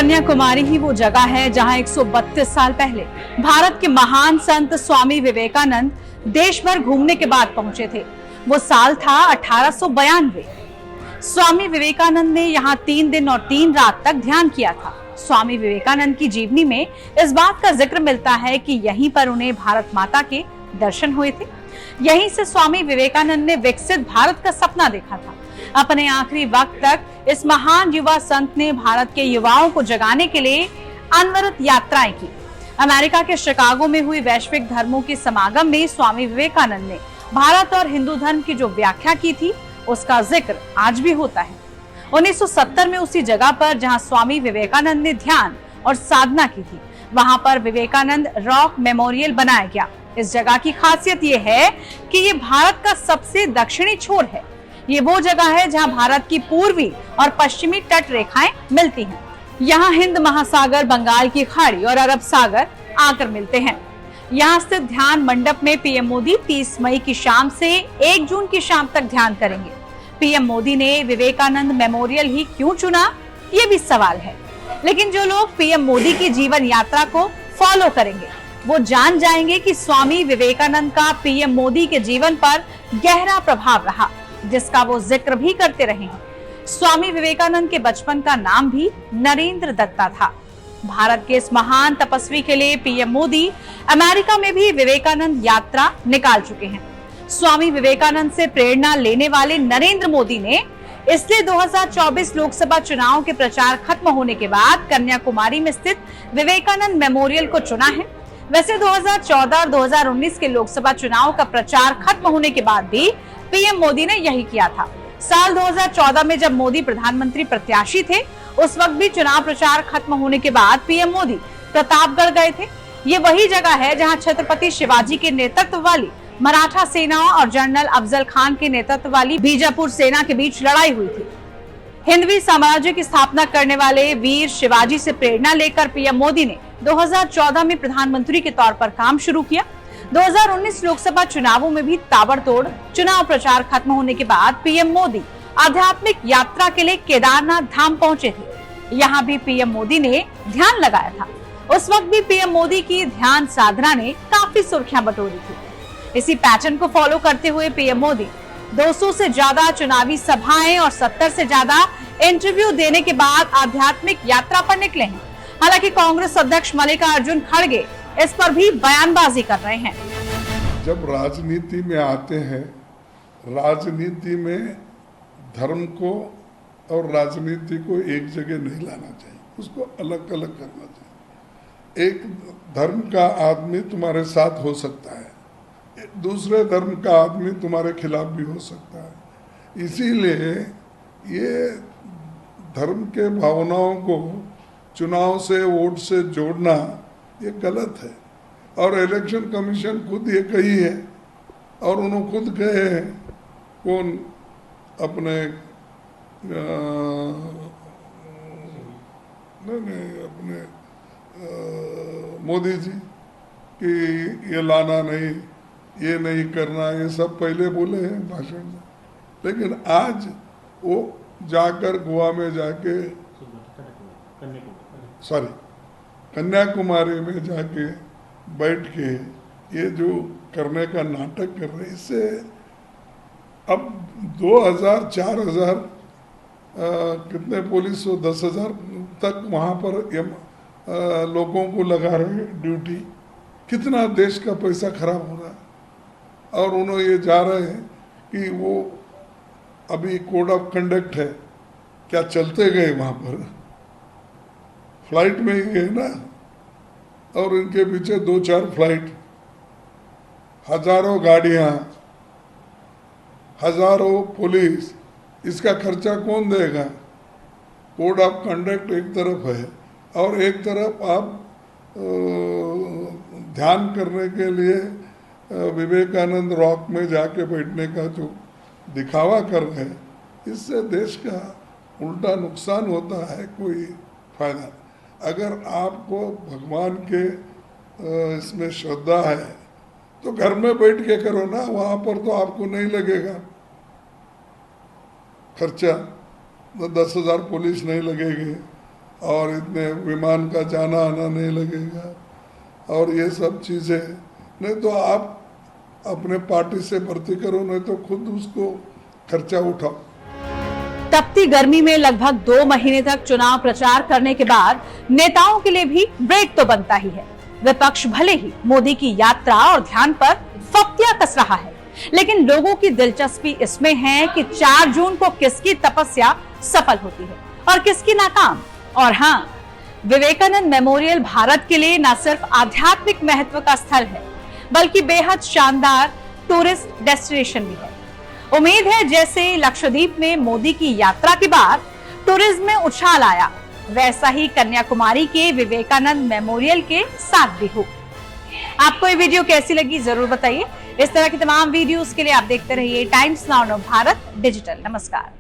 कन्याकुमारी ही वो जगह है जहां 132 साल पहले भारत के महान संत स्वामी विवेकानंद देश भर घूमने के बाद पहुंचे थे। वो साल था 1892। स्वामी विवेकानंद ने यहाँ 3 दिन और 3 रात तक ध्यान किया था। स्वामी विवेकानंद की जीवनी में इस बात का जिक्र मिलता है कि यहीं पर उन्हें भारत माता के दर्शन हुए थे। यहीं से स्वामी विवेकानंद ने विकसित भारत का सपना देखा था। अपने आखिरी वक्त तक इस महान युवा संत ने भारत के युवाओं को जगाने के लिए अनवरत यात्राएं की। अमेरिका के शिकागो में हुई वैश्विक धर्मों के समागम में स्वामी विवेकानंद ने भारत और हिंदू धर्म की जो व्याख्या की थी उसका जिक्र आज भी होता है। 1970 में उसी जगह पर जहां स्वामी विवेकानंद ने ध्यान और साधना की थी, वहां पर विवेकानंद रॉक मेमोरियल बनाया गया। इस जगह की खासियत ये है कि ये भारत का सबसे दक्षिणी छोर है। ये वो जगह है जहां भारत की पूर्वी और पश्चिमी तट रेखाएं मिलती हैं। यहाँ हिंद महासागर, बंगाल की खाड़ी और अरब सागर आकर मिलते हैं। यहाँ स्थित ध्यान मंडप में पीएम मोदी 30 मई की शाम से 1 जून की शाम तक ध्यान करेंगे। पीएम मोदी ने विवेकानंद मेमोरियल ही क्यों चुना, ये भी सवाल है। लेकिन जो लोग पीएम मोदी की जीवन यात्रा को फॉलो करेंगे वो जान जाएंगे कि स्वामी विवेकानंद का पीएम मोदी के जीवन पर गहरा प्रभाव रहा, जिसका वो जिक्र भी करते रहे हैं। स्वामी विवेकानंद के बचपन का नाम भी नरेंद्र दत्ता था। भारत के इस महान तपस्वी के लिए पीएम मोदी अमेरिका में भी विवेकानंद यात्रा निकाल चुके हैं। स्वामी विवेकानंद से प्रेरणा लेने वाले नरेंद्र मोदी ने इसलिए 2024 लोकसभा चुनाव के प्रचार खत्म होने के बाद कन्याकुमारी में स्थित विवेकानंद मेमोरियल को चुना है। वैसे 2014 और 2019 के लोकसभा चुनाव का प्रचार खत्म होने के बाद भी पीएम मोदी ने यही किया था। साल 2014 में जब मोदी प्रधानमंत्री प्रत्याशी थे, उस वक्त भी चुनाव प्रचार खत्म होने के बाद पीएम मोदी प्रतापगढ़ गए थे। ये वही जगह है जहां छत्रपति शिवाजी के नेतृत्व वाली मराठा सेना और जनरल अफजल खान के नेतृत्व वाली बीजापुर सेना के बीच लड़ाई हुई थी। हिंदवी साम्राज्य की स्थापना करने वाले वीर शिवाजी से प्रेरणा लेकर पीएम मोदी ने 2014 में प्रधानमंत्री के तौर पर काम शुरू किया। 2019 लोकसभा चुनावों में भी ताबड़तोड़ चुनाव प्रचार खत्म होने के बाद पीएम मोदी आध्यात्मिक यात्रा के लिए केदारनाथ धाम पहुंचे थे। यहाँ भी पीएम मोदी ने ध्यान लगाया था। उस वक्त भी पीएम मोदी की ध्यान साधना ने काफी सुर्खियां बटोरी थी। इसी पैटर्न को फॉलो करते हुए पीएम मोदी 200 से ज्यादा चुनावी सभाएं और 70 से ज्यादा इंटरव्यू देने के बाद आध्यात्मिक यात्रा पर निकले हैं। हालांकि कांग्रेस अध्यक्ष मल्लिकार्जुन खड़गे इस पर भी बयानबाजी कर रहे हैं। जब राजनीति में आते हैं, राजनीति में धर्म को और राजनीति को एक जगह नहीं लाना चाहिए, उसको अलग अलग करना चाहिए। एक धर्म का आदमी तुम्हारे साथ हो सकता है, दूसरे धर्म का आदमी तुम्हारे खिलाफ भी हो सकता है। इसीलिए ये धर्म के भावनाओं को चुनाव से, वोट से जोड़ना ये गलत है। और इलेक्शन कमीशन खुद ये कही है और उन्होंने खुद कहे हैं, कौन अपने अपने मोदी जी कि ये लाना नहीं, ये नहीं करना, ये सब पहले बोले हैं भाषण में। लेकिन आज वो जाकर गोवा में जाके कन्याकुमारी में जाके बैठ के ये जो करने का नाटक कर रहे, इससे अब 2000 4000 कितने पुलिस हो 10,000 तक वहाँ पर लोगों को लगा रहे ड्यूटी। कितना देश का पैसा खराब हो रहा है। और उन्होंने ये जा रहे हैं कि वो अभी कोड ऑफ कंडक्ट है, क्या चलते गए वहाँ पर, फ्लाइट में ही गए ना, और इनके पीछे 2-4 फ्लाइट, हजारों गाड़ियाँ, हजारों पुलिस, इसका खर्चा कौन देगा? कोड ऑफ कंडक्ट एक तरफ है और एक तरफ आप ध्यान करने के लिए विवेकानंद रॉक में जाके बैठने का जो दिखावा कर रहे हैं, इससे देश का उल्टा नुकसान होता है, कोई फायदा। अगर आपको भगवान के इसमें श्रद्धा है तो घर में बैठ के करो ना, वहाँ पर तो आपको नहीं लगेगा खर्चा, 10,000 पुलिस नहीं लगेगी और इतने विमान का जाना आना नहीं लगेगा और ये सब चीज़ें। नहीं तो आप अपने पार्टी से भर्ती करो, नहीं तो खुद उसको खर्चा उठाओ। तपती गर्मी में लगभग 2 महीने तक चुनाव प्रचार करने के बाद नेताओं के लिए भी ब्रेक तो बनता ही है। विपक्ष भले ही मोदी की यात्रा और ध्यान पर फप्तियां कस रहा है, लेकिन लोगों की दिलचस्पी इसमें है कि 4 जून को किसकी तपस्या सफल होती है और किसकी नाकाम। और हाँ, विवेकानंद मेमोरियल भारत के लिए न सिर्फ आध्यात्मिक महत्व का स्थल है, बल्कि बेहद शानदार टूरिस्ट डेस्टिनेशन भी है। उम्मीद है जैसे लक्षद्वीप में मोदी की यात्रा के बाद टूरिज्म में उछाल आया, वैसा ही कन्याकुमारी के विवेकानंद मेमोरियल के साथ भी हो। आपको ये वीडियो कैसी लगी जरूर बताइए। इस तरह की तमाम वीडियोस के लिए आप देखते रहिए टाइम्स नाउ भारत डिजिटल। नमस्कार।